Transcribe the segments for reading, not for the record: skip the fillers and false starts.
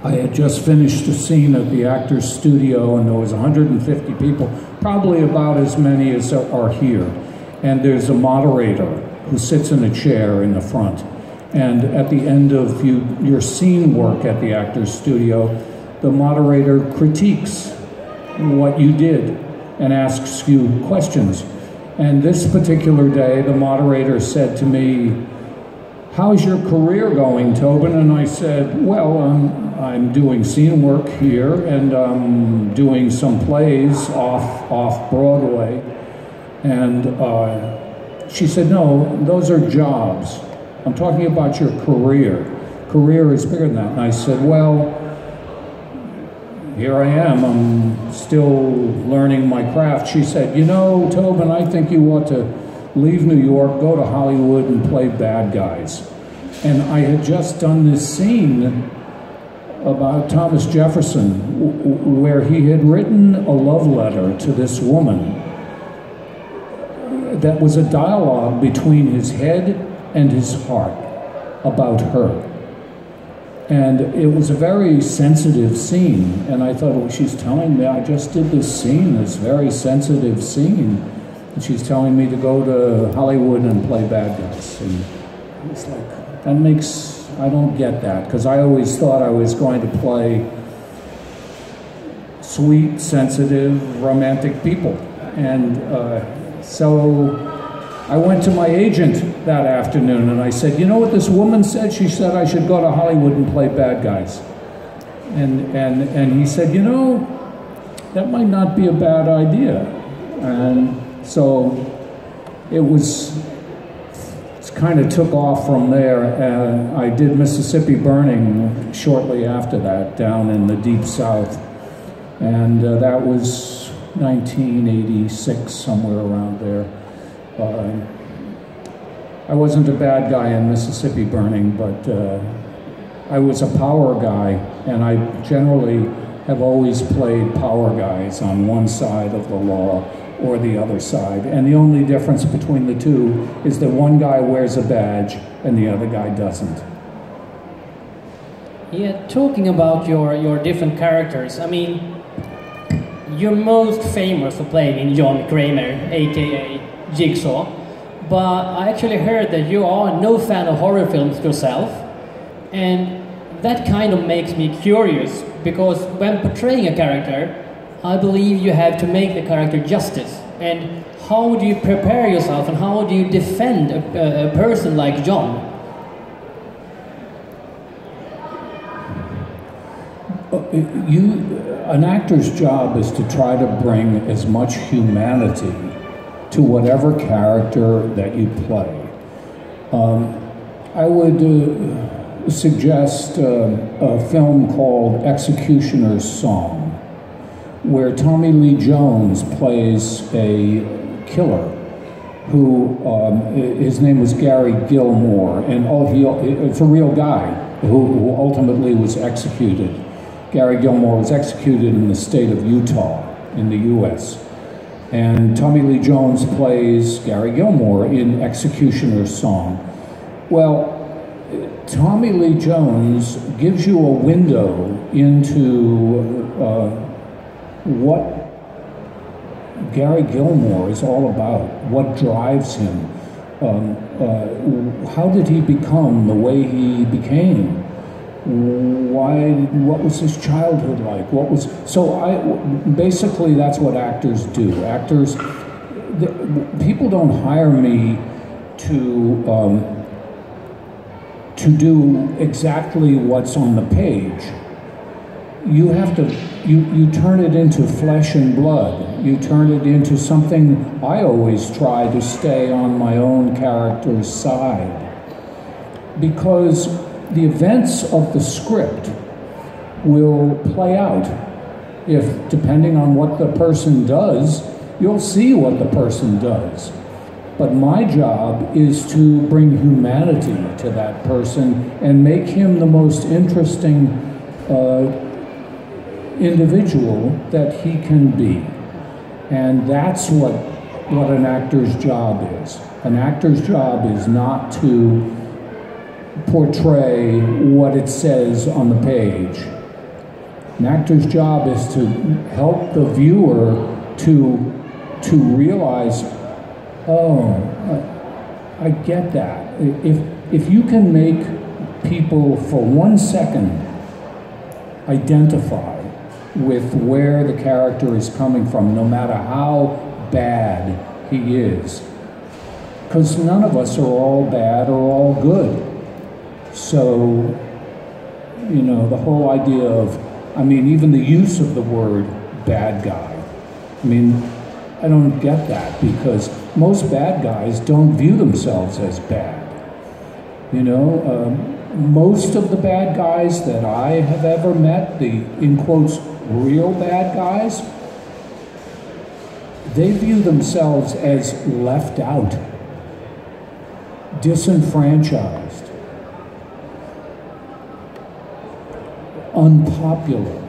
I had just finished a scene at the actor's studio, and there was 150 people, probably about as many as are here. And there's a moderator who sits in a chair in the front. And at the end of your scene work at the actor's studio, the moderator critiques what you did and asks you questions. And this particular day, the moderator said to me, "How's your career going, Tobin?" And I said, "Well, I'm doing scene work here, and I'm doing some plays off Broadway." And she said, "No, those are jobs. I'm talking about your career. Career is bigger than that." And I said, "Well, here I am. I'm still learning my craft." She said, "You know, Tobin, I think you ought to leave New York, go to Hollywood, and play bad guys." And I had just done this scene about Thomas Jefferson, where he had written a love letter to this woman that was a dialogue between his head and his heart about her. And it was a very sensitive scene, and I thought, well, she's telling me I just did this scene, this very sensitive scene, and she's telling me to go to Hollywood and play bad guys. And it's like, that makes, I don't get that, because I always thought I was going to play sweet, sensitive, romantic people. And so I went to my agent that afternoon and I said, "You know what this woman said? She said I should go to Hollywood and play bad guys." And he said, "You know, that might not be a bad idea." And so it kind of took off from there. And I did Mississippi Burning shortly after that, down in the Deep South. And that was 1986, somewhere around there. I wasn't a bad guy in Mississippi Burning, but I was a power guy, and I generally have always played power guys on one side of the law or the other side. And the only difference between the two is that one guy wears a badge and the other guy doesn't. Yeah, talking about your different characters, I mean, you're most famous for playing in John Kramer, aka Jigsaw, but I actually heard that you are no fan of horror films yourself, and that kind of makes me curious, because when portraying a character, I believe you have to make the character justice. And how do you prepare yourself, and how do you defend a person like John? An actor's job is to try to bring as much humanity to whatever character that you play. I would suggest a film called Executioner's Song, where Tommy Lee Jones plays a killer who, his name was Gary Gilmore, and it's a real guy who ultimately was executed. Gary Gilmore was executed in the state of Utah in the US. And Tommy Lee Jones plays Gary Gilmore in Executioner's Song. Well, Tommy Lee Jones gives you a window into what Gary Gilmore is all about, what drives him, how did he become the way he became? What was his childhood like? Basically that's what actors do. People don't hire me to do exactly what's on the page. You have to, you turn it into flesh and blood. You turn it into something. I always try to stay on my own character's side, because the events of the script will play out. If, depending on what the person does, you'll see what the person does. But my job is to bring humanity to that person and make him the most interesting individual that he can be. And that's what an actor's job is. An actor's job is not to portray what it says on the page. An actor's job is to help the viewer to realize, oh, I get that. If you can make people for 1 second identify with where the character is coming from, no matter how bad he is, because none of us are all bad or all good. So, you know, the whole idea of, I mean, even the use of the word bad guy, I mean, I don't get that, because most bad guys don't view themselves as bad. You know, most of the bad guys that I have ever met, the, in quotes, real bad guys, they view themselves as left out, disenfranchised, unpopular,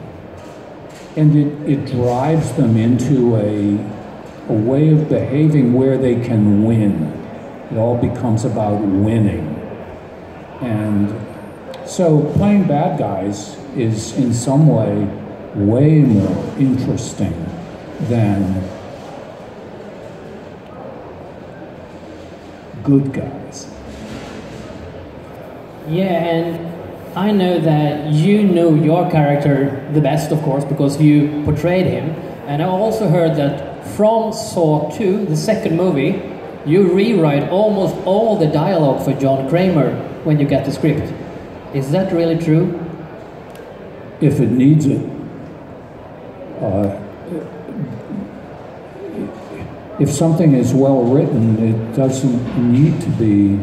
and it drives them into a way of behaving where they can win. It all becomes about winning. And so playing bad guys is in some way more interesting than good guys. Yeah, and I know that you know your character the best, of course, because you portrayed him. And I also heard that from Saw 2, the second movie, you rewrite almost all the dialogue for John Kramer when you get the script. Is that really true? If it needs it. If something is well written, it doesn't need to be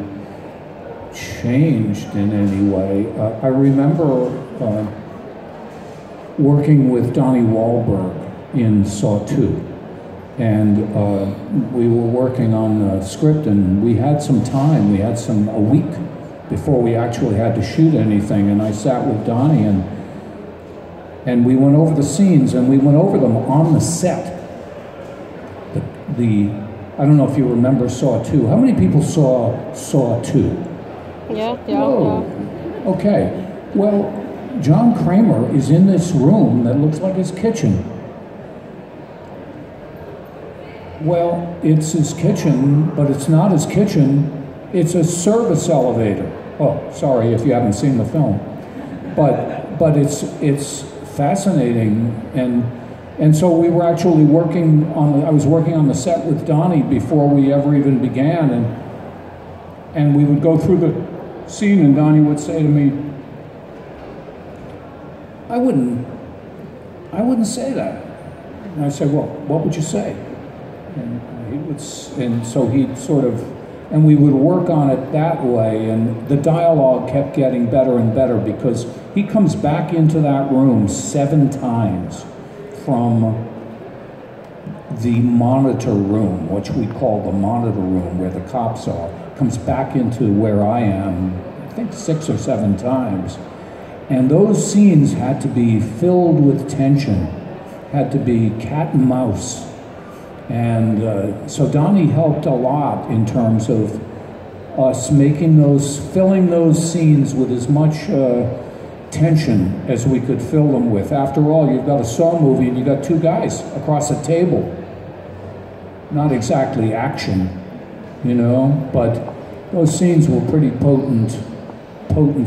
changed in any way. I remember working with Donnie Wahlberg in Saw 2, and we were working on the script, and we had some time. We had a week before we actually had to shoot anything, and I sat with Donnie, and we went over the scenes, and we went over them on the set. I don't know if you remember Saw 2. How many people saw Saw 2? Yeah. Okay. Well, John Kramer is in this room that looks like his kitchen. Well, it's his kitchen, but it's not his kitchen. It's a service elevator. Oh, sorry if you haven't seen the film. But it's fascinating, and so we were actually I was working on the set with Donnie before we ever even began, and we would go through the scene, and Donnie would say to me, I wouldn't say that. And I said, well, what would you say? And so he'd sort of, and we would work on it that way, and the dialogue kept getting better and better, because he comes back into that room 7 times from the monitor room, which we call the monitor room, where the cops are, comes back into where I am, I think 6 or 7 times. And those scenes had to be filled with tension, had to be cat and mouse. And so Donnie helped a lot in terms of us filling those scenes with as much tension as we could fill them with. After all, you've got a Saw movie and you've got 2 guys across a table. Not exactly action, you know, but those scenes were pretty potent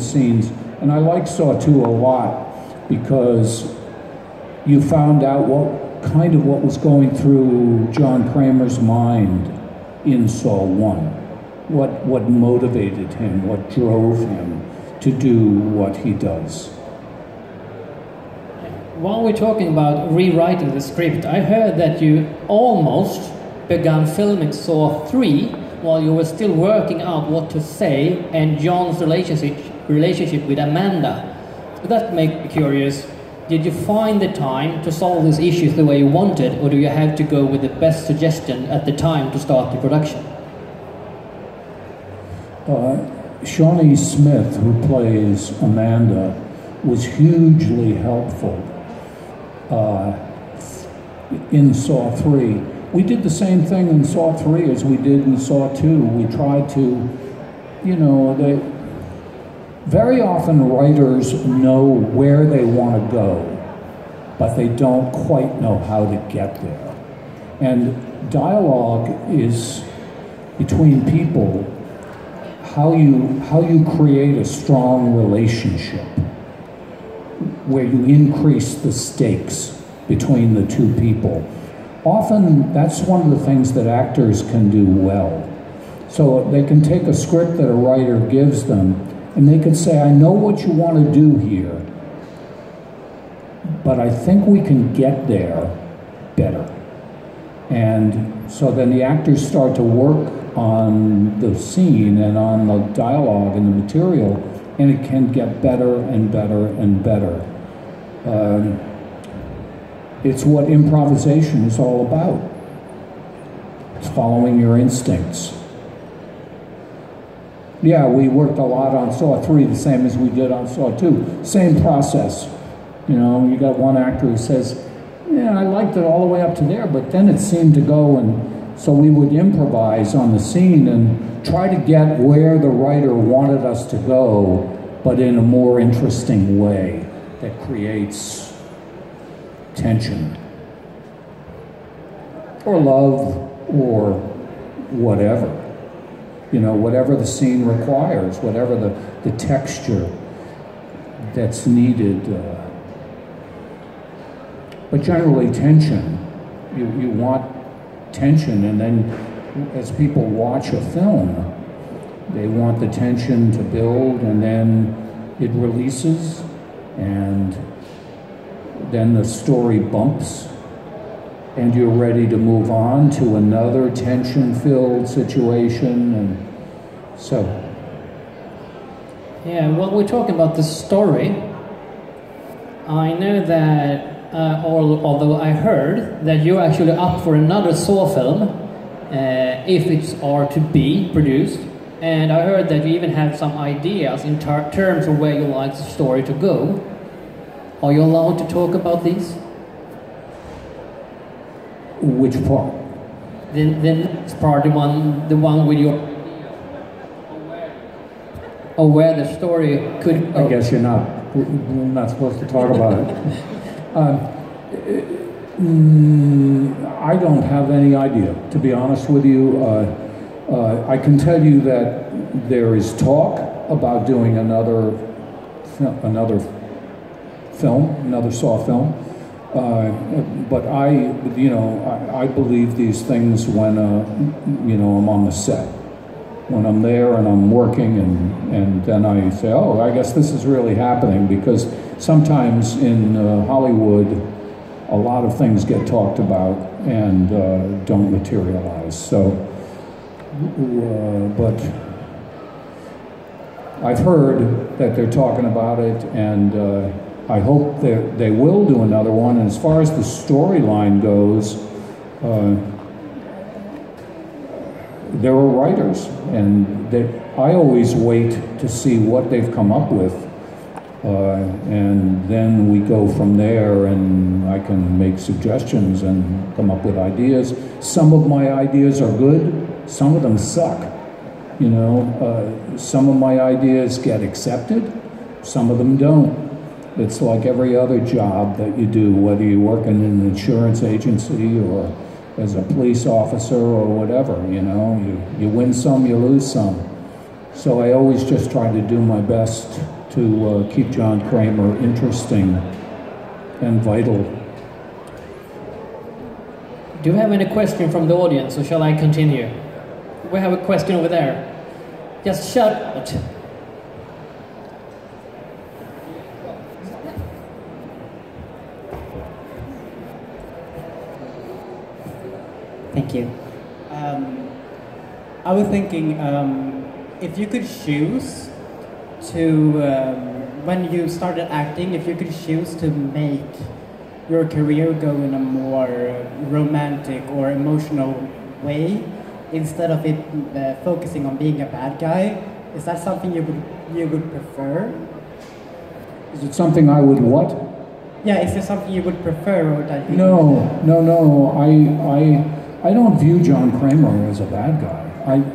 scenes. And I like Saw 2 a lot, because you found out what was going through John Kramer's mind in Saw 1. What motivated him, what drove him to do what he does. While we're talking about rewriting the script, I heard that you almost began filming Saw 3 while you were still working out what to say and John's relationship with Amanda. So that makes me curious. Did you find the time to solve these issues the way you wanted, or do you have to go with the best suggestion at the time to start the production? Shawnee Smith, who plays Amanda, was hugely helpful in Saw 3. We did the same thing in Saw 3 as we did in Saw 2. We tried to, very often writers know where they want to go, but they don't quite know how to get there. And dialogue is between people, how you create a strong relationship where you increase the stakes between the two people. Often that's one of the things that actors can do well. So they can take a script that a writer gives them and they can say, I know what you want to do here, but I think we can get there better. And so then the actors start to work on the scene and on the dialogue and the material, and it can get better and better and better. It's what improvisation is all about. It's following your instincts. Yeah, we worked a lot on Saw 3, the same as we did on Saw 2. Same process. You know, you got one actor who says, yeah, I liked it all the way up to there, but then it seemed to go, and so we would improvise on the scene and try to get where the writer wanted us to go, but in a more interesting way that creates tension, or love, or whatever. You know, whatever the scene requires, whatever the texture that's needed. But generally tension. You want tension, and then as people watch a film, they want the tension to build, and then it releases, and then the story bumps, and you're ready to move on to another tension-filled situation, and so. Yeah, well, we're talking about the story. I know that, although I heard that you're actually up for another Saw film, if it's are to be produced, and I heard that you even have some ideas in terms of where you like the story to go. Are you allowed to talk about these? Which part? The next part, the one with your, or where the story could go. I guess we're not supposed to talk about it. I don't have any idea, to be honest with you. I can tell you that there is talk about doing another Saw film. But I believe these things when, I'm on the set. When I'm there and I'm working, and then I say, oh, I guess this is really happening, because sometimes in Hollywood, a lot of things get talked about and don't materialize. So, but I've heard that they're talking about it, and I hope they will do another one. And as far as the storyline goes, there are writers, and I always wait to see what they've come up with, and then we go from there, and I can make suggestions and come up with ideas. Some of my ideas are good, some of them suck. Some of my ideas get accepted, some of them don't. It's like every other job that you do, whether you work in an insurance agency or as a police officer or whatever, you win some, you lose some. So I always just try to do my best to keep John Kramer interesting and vital. Do you have any question from the audience, or shall I continue? We have a question over there. Just shout out. Thank you. I was thinking, if you could choose to, when you started acting, if you could choose to make your career go in a more romantic or emotional way, instead of it focusing on being a bad guy, is that something you would prefer? Is it something I would what? Yeah, is there something you would prefer, or that you No. I don't view John Kramer as a bad guy.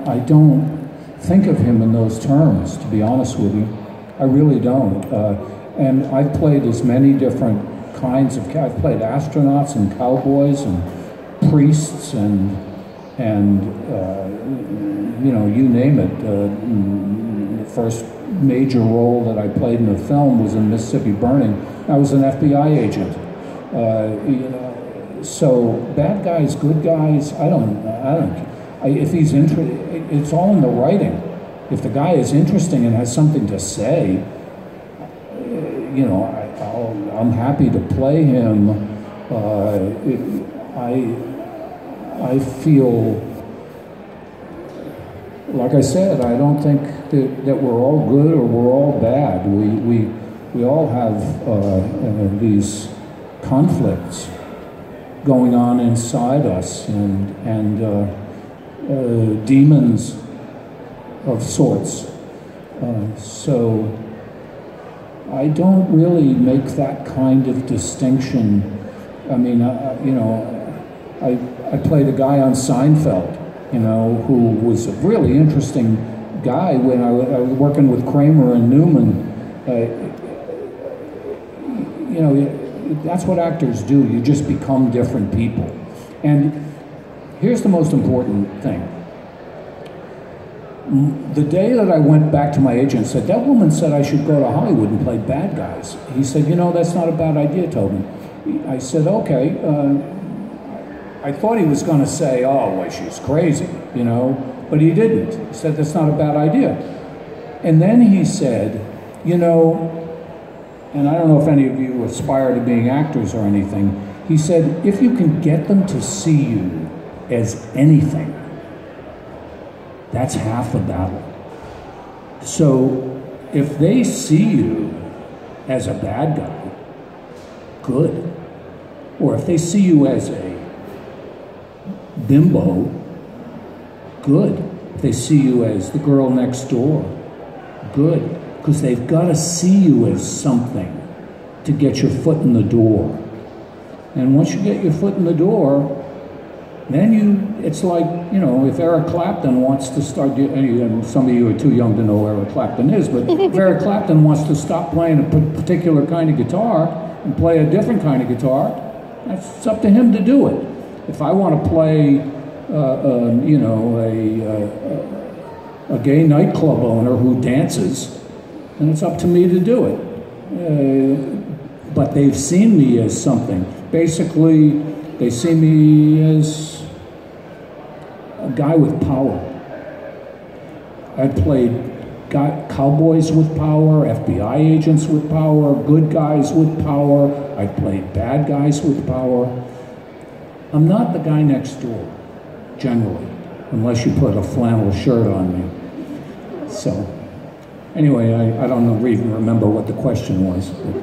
I don't think of him in those terms, to be honest with you. I really don't. And I've played as many different kinds of, I've played astronauts and cowboys and priests and you know, you name it. The first major role that I played in a film was in Mississippi Burning. I was an FBI agent. You know, so bad guys, good guys, if he's it's all in the writing. If the guy is interesting and has something to say, you know, I'm happy to play him. I feel, like I said, I don't think that we're all good or we're all bad. We all have these conflicts going on inside us and demons of sorts. So I don't really make that kind of distinction. I mean, you know, I played a guy on Seinfeld, you know, who was a really interesting guy when I was working with Kramer and Newman. You know, that's what actors do. You just become different people. And here's the most important thing. The day that I went back to my agent and said, that woman said I should go to Hollywood and play bad guys. He said, you know, that's not a bad idea, Tobin. I said, okay. I thought he was going to say, oh, well, she's crazy, you know, but he didn't. He said, that's not a bad idea. And then he said, you know, and I don't know if any of you aspire to being actors or anything, he said, if you can get them to see you as anything, that's half the battle. So if they see you as a bad guy, good. Or if they see you as a bimbo, good. If they see you as the girl next door, good. Because they've got to see you as something to get your foot in the door. And once you get your foot in the door, then it's like, you know, if Eric Clapton wants to start, and some of you are too young to know who Eric Clapton is, but if Eric Clapton wants to stop playing a particular kind of guitar and play a different kind of guitar, it's up to him to do it. If I want to play, you know, a gay nightclub owner who dances, then it's up to me to do it. But they've seen me as something. Basically, they see me as a guy with power. I played cowboys with power, FBI agents with power, good guys with power. I played bad guys with power. I'm not the guy next door, generally, unless you put a flannel shirt on me. So, anyway, I don't even remember what the question was. But